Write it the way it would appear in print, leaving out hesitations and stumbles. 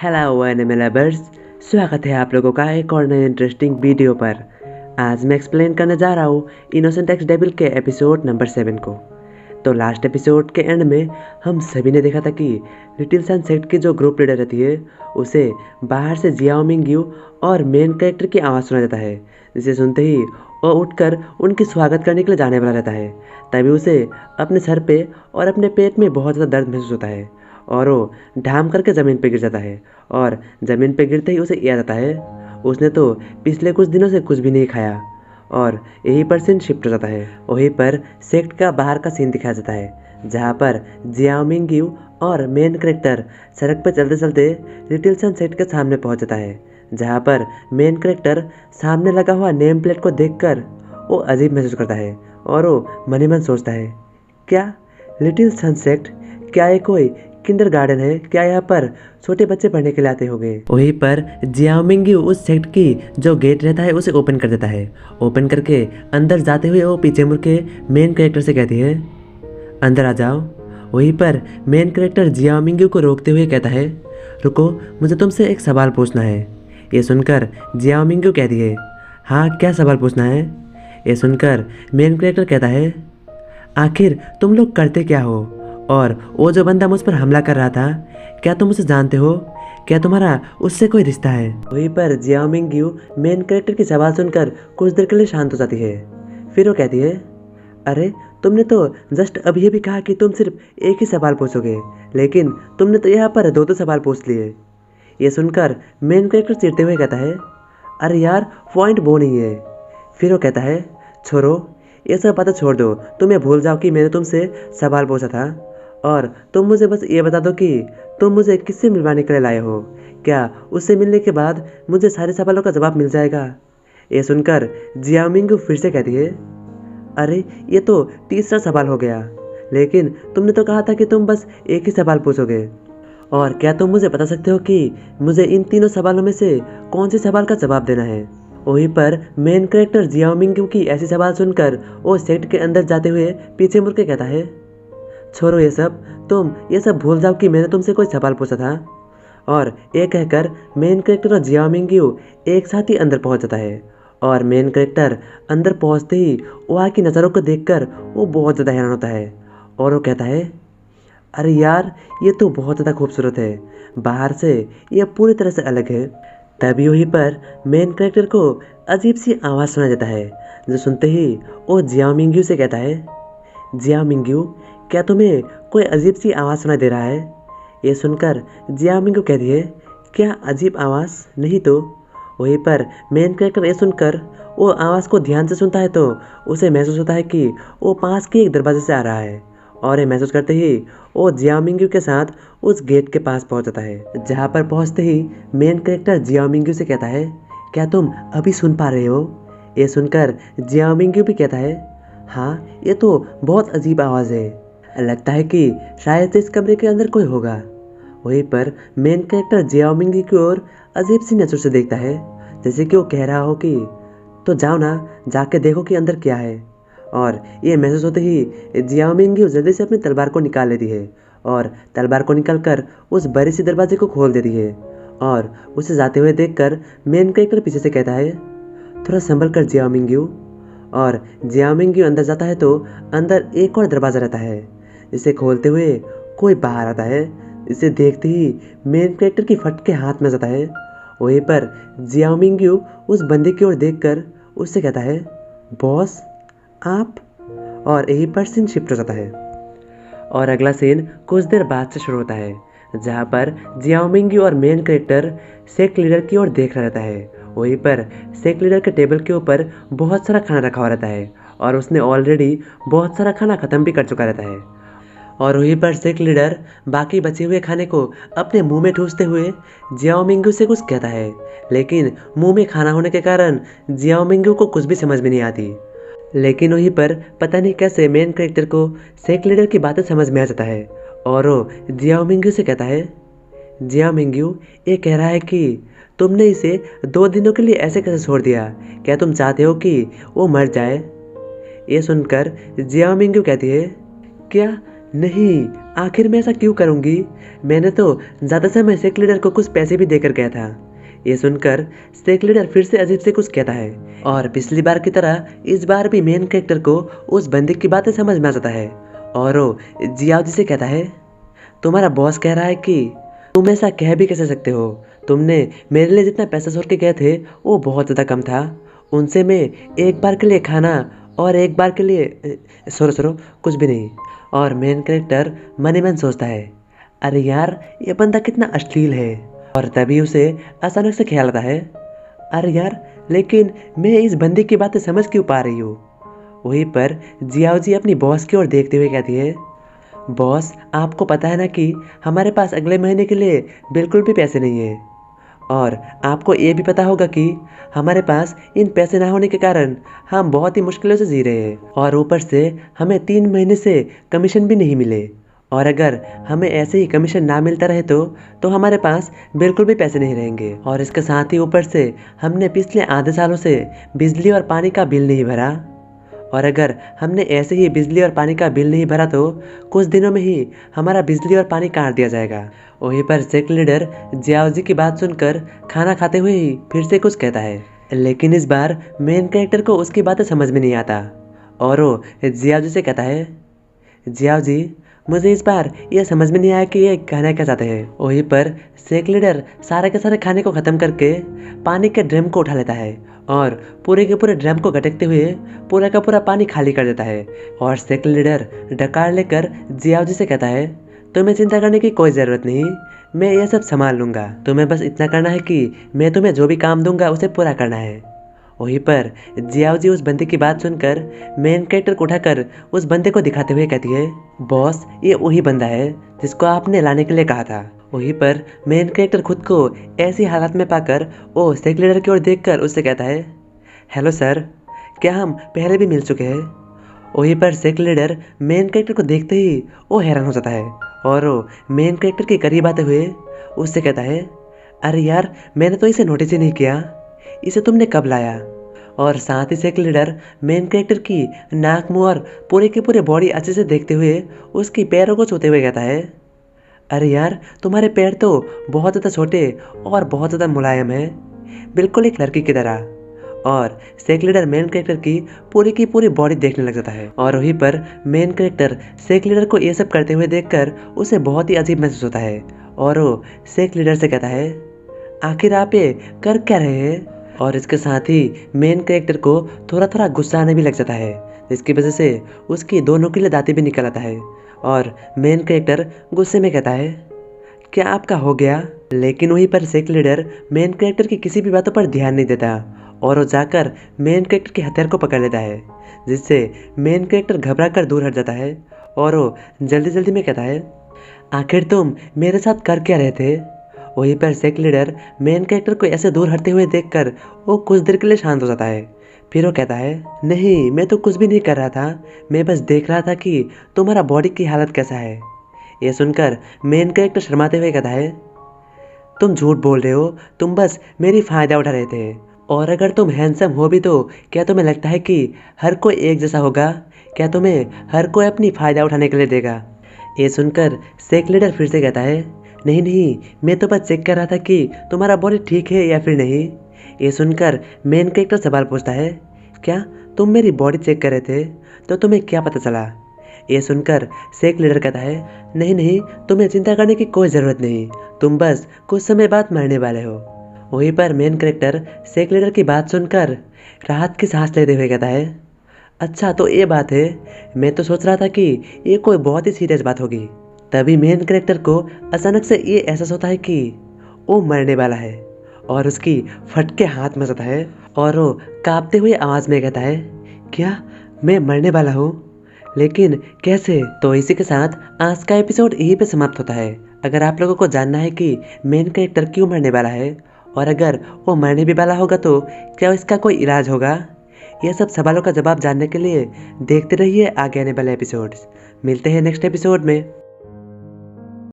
Hello animal lovers, स्वागत है आप लोगों का एक और नए इंटरेस्टिंग वीडियो पर। आज मैं एक्सप्लेन करने जा रहा हूँ इनोसेंट एक्स डेविल के एपिसोड नंबर 7 को। तो लास्ट एपिसोड के एंड में हम सभी ने देखा था कि लिटिल सन सेक्ट की जो ग्रुप लीडर रहती है उसे बाहर से जियाओ मिंग्यू और मेन कैरेक्टर की आवाज़ सुना जाता है, जिसे सुनते ही वो उठकर उनकी स्वागत करने के लिए जाने वाला रहता है। तभी उसे अपने सर पे और अपने पेट में बहुत ज़्यादा दर्द महसूस होता है और वो ढाम करके ज़मीन पे गिर जाता है। और ज़मीन पे गिरते ही उसे याद आता है उसने तो पिछले कुछ दिनों से कुछ भी नहीं खाया और यहीं पर सीन शिफ्ट हो जाता है। वहीं पर सेक्ट का बाहर का सीन दिखाया जाता है जहाँ पर जियाओ मिंग्यू और मेन कैरेक्टर सड़क पर चलते चलते लिटिल सन सेक्ट के सामने पहुँच जाता है, जहाँ पर मेन कैरेक्टर सामने लगा हुआ नेम प्लेट को देखकर वो अजीब महसूस करता है और वो मन ही मन सोचता है, क्या लिटिल सन सेक्ट, क्या ये कोई किंडरगार्टन है? क्या यहाँ पर छोटे बच्चे पढ़ने के लिए आते होंगे? वहीं पर जियाओ मिंग्यू उस सेक्ट की जो गेट रहता है उसे ओपन कर देता है। ओपन करके अंदर जाते हुए वो पीछे मुड़ के मेन कैरेक्टर से कहती है, अंदर आ जाओ। वहीं पर मेन कैरेक्टर जियाओ मिंग्यू को रोकते हुए कहता है, रुको, मुझे तुमसे एक सवाल पूछना है। ये सुनकर जियाओ मिंग्यू कहती है, हाँ क्या सवाल पूछना है? ये सुनकर मेन कैरेक्टर कहता है, आखिर तुम लोग करते क्या हो? और वो जो बंदा मुझ पर हमला कर रहा था, क्या तुम उसे जानते हो? क्या तुम्हारा उससे कोई रिश्ता है? वहीं पर जियाओ मिंग्यू मेन कैरेक्टर की सवाल सुनकर कुछ देर के लिए शांत हो जाती है। फिर वो कहती है, अरे तुमने तो जस्ट अभी भी कहा कि तुम सिर्फ एक ही सवाल पूछोगे, लेकिन तुमने तो यहाँ पर दो सवाल पूछ लिए। ये सुनकर मेन कैरेक्टर चिढ़ते हुए कहता है, अरे यार पॉइंट वो नहीं है। फिर वो कहता है, छोड़ो ये सब बातें छोड़ दो, तुम ये भूल जाओ कि मैंने तुमसे सवाल पूछा था और तुम मुझे बस ये बता दो कि तुम मुझे किससे मिलवाने के लिए लाए हो। क्या उससे मिलने के बाद मुझे सारे सवालों का जवाब मिल जाएगा? ये सुनकर जियाओ मिंग्यू फिर से कहती है, अरे ये तो तीसरा सवाल हो गया, लेकिन तुमने तो कहा था कि तुम बस एक ही सवाल पूछोगे। और क्या तुम मुझे बता सकते हो कि मुझे इन तीनों सवालों में से कौन से सवाल का जवाब देना है? वहीं पर मेन कैरेक्टर जियाओ मिंग्यू की ऐसी सवाल सुनकर वो सेक्ट के अंदर जाते हुए पीछे मुड़ के कहता है, छोड़ो ये सब, तुम ये सब भूल जाओ कि मैंने तुमसे कोई सवाल पूछा था। और ये कहकर मेन कैरेक्टर और जियाओ मिंग्यू एक साथ ही अंदर पहुंच जाता है। और मेन कैरेक्टर अंदर पहुंचते ही वहाँ की नज़रों को देखकर वो बहुत ज़्यादा हैरान होता है और वो कहता है, अरे यार ये तो बहुत ज़्यादा खूबसूरत है, बाहर से ये पूरी तरह से अलग है। तभी वहीं पर मेन कैरेक्टर को अजीब सी आवाज़ सुना जाता है, जो सुनते ही वो जियाओ मिंग्यू से कहता है, जियाओ मिंग्यू, क्या तुम्हें कोई अजीब सी आवाज़ सुनाई दे रहा है? ये सुनकर जियाओ मिंग्यू कहती है, क्या अजीब आवाज़? नहीं तो। वहीं पर मेन कैरेक्टर ये सुनकर वो आवाज़ को ध्यान से सुनता है तो उसे महसूस होता है कि वो पास के एक दरवाजे से आ रहा है। और ये महसूस करते ही वो जियाओ मिंग्यू के साथ उस गेट के पास पहुंच जाता है, जहां पर पहुंचते ही मेन कैरेक्टर जियाओ मिंग्यू से कहता है, क्या तुम अभी सुन पा रहे हो? ये सुनकर जियाओ मिंग्यू भी कहता है, हाँ ये तो बहुत अजीब आवाज़ है, लगता है कि शायद इस कमरे के अंदर कोई होगा। वहीं पर मेन कैरेक्टर जियाओ मिंग्यू की ओर अजीब सी नज़र से देखता है, जैसे कि वो कह रहा हो कि तो जाओ ना, जाके देखो कि अंदर क्या है। और ये महसूस होते ही जियाओ मिंग्यू जल्दी से अपनी तलवार को निकाल लेती है और तलवार को निकालकर उस बड़े से दरवाजे को खोल देती है। और उसे जाते हुए देखकर मेन कैरेक्टर पीछे से कहता है, थोड़ा संभल कर जियाओ मिंग्यू। और जियाओ मिंग्यू अंदर जाता है तो अंदर एक और दरवाज़ा रहता है, जिसे खोलते हुए कोई बाहर आता है। इसे देखते ही मेन कैरेक्टर की फट के हाथ में जाता है। वहीं पर जियाओ मिंग्यू उस बंदे की ओर देखकर उससे कहता है, बॉस आप? और यही पर सीन शिफ्ट हो जाता है। और अगला सीन कुछ देर बाद से शुरू होता है, जहाँ पर जियाओ मिंग्यू और मेन कैरेक्टर सेक्ट लीडर की ओर देख रहा रहता है। वहीं पर सेक्ट लीडर के टेबल के ऊपर बहुत सारा खाना रखा हुआ रहता है और उसने ऑलरेडी बहुत सारा खाना ख़त्म भी कर चुका रहता है। और वहीं पर सेक्ट लीडर बाकी बचे हुए खाने को अपने मुंह में ठूसते हुए जियाओ मिंग्यू से कुछ कहता है, लेकिन मुंह में खाना होने के कारण जियाओ मिंग्यू को कुछ भी समझ में नहीं आती। लेकिन वहीं पर पता नहीं कैसे मेन कैरेक्टर को सेक्ट लीडर की बातें समझ में आ जाता है और वो जियाओ मिंग्यू से कहता है, जियाओ मिंग्यू, ये कह रहा है कि तुमने इसे 2 दिनों के लिए ऐसे कैसे छोड़ दिया? क्या तुम चाहते हो कि वो मर जाए? ये सुनकर जियाओ मिंग्यू कहती है, क्या नहीं, आखिर मैं ऐसा क्यों करूँगी? मैंने तो ज़्यादा समय सेक लीडर को कुछ पैसे भी देकर गया था। ये सुनकर सेक लीडर फिर से अजीब से कुछ कहता है और पिछली बार की तरह इस बार भी मेन कैरेक्टर को उस बंदी की बातें समझ में आ जाता है और वो जियाओ जी से कहता है, तुम्हारा बॉस कह रहा है कि तुम ऐसा कह भी कैसे सकते हो? तुमने मेरे लिए जितना पैसा छोड़ के गए थे वो बहुत ज़्यादा कम था। उनसे मैं एक बार के लिए खाना और एक बार के लिए सरो कुछ भी नहीं। और मेन कैरेक्टर मन ही मन सोचता है, अरे यार ये बंदा कितना अश्लील है। और तभी उसे अचानक से ख्याल आता है, अरे यार लेकिन मैं इस बंदी की बातें समझ क्यों पा रही हूँ। वहीं पर जियाओ जी अपनी बॉस की ओर देखते हुए कहती है, बॉस आपको पता है ना कि हमारे पास अगले महीने के लिए बिल्कुल भी पैसे नहीं है और आपको ये भी पता होगा कि हमारे पास इन पैसे ना होने के कारण हम बहुत ही मुश्किलों से जी रहे हैं और ऊपर से हमें 3 महीने से कमीशन भी नहीं मिले और अगर हमें ऐसे ही कमीशन ना मिलता रहे तो हमारे पास बिल्कुल भी पैसे नहीं रहेंगे और इसके साथ ही ऊपर से हमने पिछले आधे सालों से बिजली और पानी का बिल नहीं भरा और अगर हमने ऐसे ही बिजली और पानी का बिल नहीं भरा तो कुछ दिनों में ही हमारा बिजली और पानी काट दिया जाएगा। वहीं पर सेक लीडर जियाओ जी की बात सुनकर खाना खाते हुए ही फिर से कुछ कहता है, लेकिन इस बार मेन कैरेक्टर को उसकी बातें समझ में नहीं आता और वो जियाओ जी से कहता है, जियाओ जी मुझे इस बार यह समझ में नहीं आया कि ये कहना क्या चाहते हैं। वहीं पर सेक लीडर सारे के सारे खाने को ख़त्म करके पानी के ड्रम को उठा लेता है और पूरे के पूरे ड्रम को गटकते हुए पूरा का पूरा पानी खाली कर देता है और सेक लीडर डकार लेकर जियाओ जी से कहता है, तुम्हें चिंता करने की कोई ज़रूरत नहीं, मैं यह सब संभाल लूँगा। तुम्हें बस इतना करना है कि मैं तुम्हें जो भी काम दूंगा उसे पूरा करना है। वहीं पर जियाओ जी उस बंदे की बात सुनकर मेन कैरेक्टर को उठाकर उस बंदे को दिखाते हुए कहती है, बॉस ये वही बंदा है जिसको आपने लाने के लिए कहा था। वहीं पर मेन कैरेक्टर खुद को ऐसी हालत में पाकर वो सेक लीडर की ओर देखकर उससे कहता है, हेलो सर, क्या हम पहले भी मिल चुके हैं? वहीं पर सेक लीडर मेन कैरेक्टर को देखते ही वो हैरान हो जाता है और वो मेन कैरेक्टर के करीब आते हुए उससे कहता है, अरे यार मैंने तो इसे नोटिस ही नहीं किया, इसे तुमने कब लाया? और साथ ही सेक लीडर मेन कैरेक्टर की नाक मुंह और पूरे के पूरे बॉडी अच्छे से देखते हुए उसकी पैरों को छूते हुए कहता है, अरे यार तुम्हारे पैर तो बहुत ज़्यादा छोटे और बहुत ज़्यादा मुलायम है, बिल्कुल एक लड़की की तरह। और सेक लीडर मेन कैरेक्टर की पूरी बॉडी देखने लग जाता है और वहीं पर मेन कैरेक्टर सेक लीडर को ये सब करते हुए देखकर उसे बहुत ही अजीब महसूस होता है और वो सेक लीडर से कहता है, आखिर आप ये कर क्या रहे हैं? और इसके साथ ही मेन कैरेक्टर को थोड़ा थोड़ा गुस्सा आने भी लग जाता है, जिसकी वजह से उसकी दो नुकीले दांतें भी निकल आता है और मेन कैरेक्टर गुस्से में कहता है, क्या आपका हो गया? लेकिन वहीं पर सेक लीडर मेन कैरेक्टर की किसी भी बातों पर ध्यान नहीं देता और वो जाकर मेन कैरेक्टर के हथियार को पकड़ लेता है, जिससे मेन कैरेक्टर घबरा कर दूर हट जाता है और वो जल्दी जल्दी में कहता है, आखिर तुम मेरे साथ कर क्या रहे थे? वहीं पर सेक लीडर मेन कैरेक्टर को ऐसे दूर हटते हुए देखकर वो कुछ देर के लिए शांत हो जाता है। फिर वो कहता है, नहीं मैं तो कुछ भी नहीं कर रहा था, मैं बस देख रहा था कि तुम्हारा बॉडी की हालत कैसा है। ये सुनकर मेन कैरेक्टर शर्माते हुए कहता है, तुम झूठ बोल रहे हो, तुम बस मेरी फ़ायदा उठा रहे थे और अगर तुम हैंडसम हो भी तो क्या तुम्हें लगता है कि हर कोई एक जैसा होगा? क्या तुम्हें हर कोई अपनी फ़ायदा उठाने के लिए देगा? ये सुनकर सेक लीडर फिर से कहता है, नहीं मैं तो बस चेक कर रहा था कि तुम्हारा बॉडी ठीक है या फिर नहीं। ये सुनकर मेन कैरेक्टर सवाल पूछता है, क्या तुम मेरी बॉडी चेक कर रहे थे? तो तुम्हें क्या पता चला? ये सुनकर सेक लीडर कहता है, नहीं तुम्हें चिंता करने की कोई ज़रूरत नहीं, तुम बस कुछ समय बाद मरने वाले हो। वहीं पर मेन कैरेक्टर सेक लीडर की बात सुनकर राहत की सांस लेते हुए कहता है, अच्छा तो ये बात है, मैं तो सोच रहा था कि ये कोई बहुत ही सीरियस बात होगी। तभी मेन कैरेक्टर को अचानक से ये एहसास होता है कि वो मरने वाला है और उसकी फटके हाथ में जाता है और वो कांपते हुए आवाज़ में कहता है, क्या मैं मरने वाला हूँ? लेकिन कैसे? तो इसी के साथ आज का एपिसोड यहीं पे समाप्त होता है। अगर आप लोगों को जानना है कि मेन कैरेक्टर क्यों मरने वाला है और अगर वो मरने भी वाला होगा तो क्या इसका कोई इलाज होगा, ये सब सवालों का जवाब जानने के लिए देखते रहिए आगे आने वाले एपिसोड्स। मिलते हैं नेक्स्ट एपिसोड में।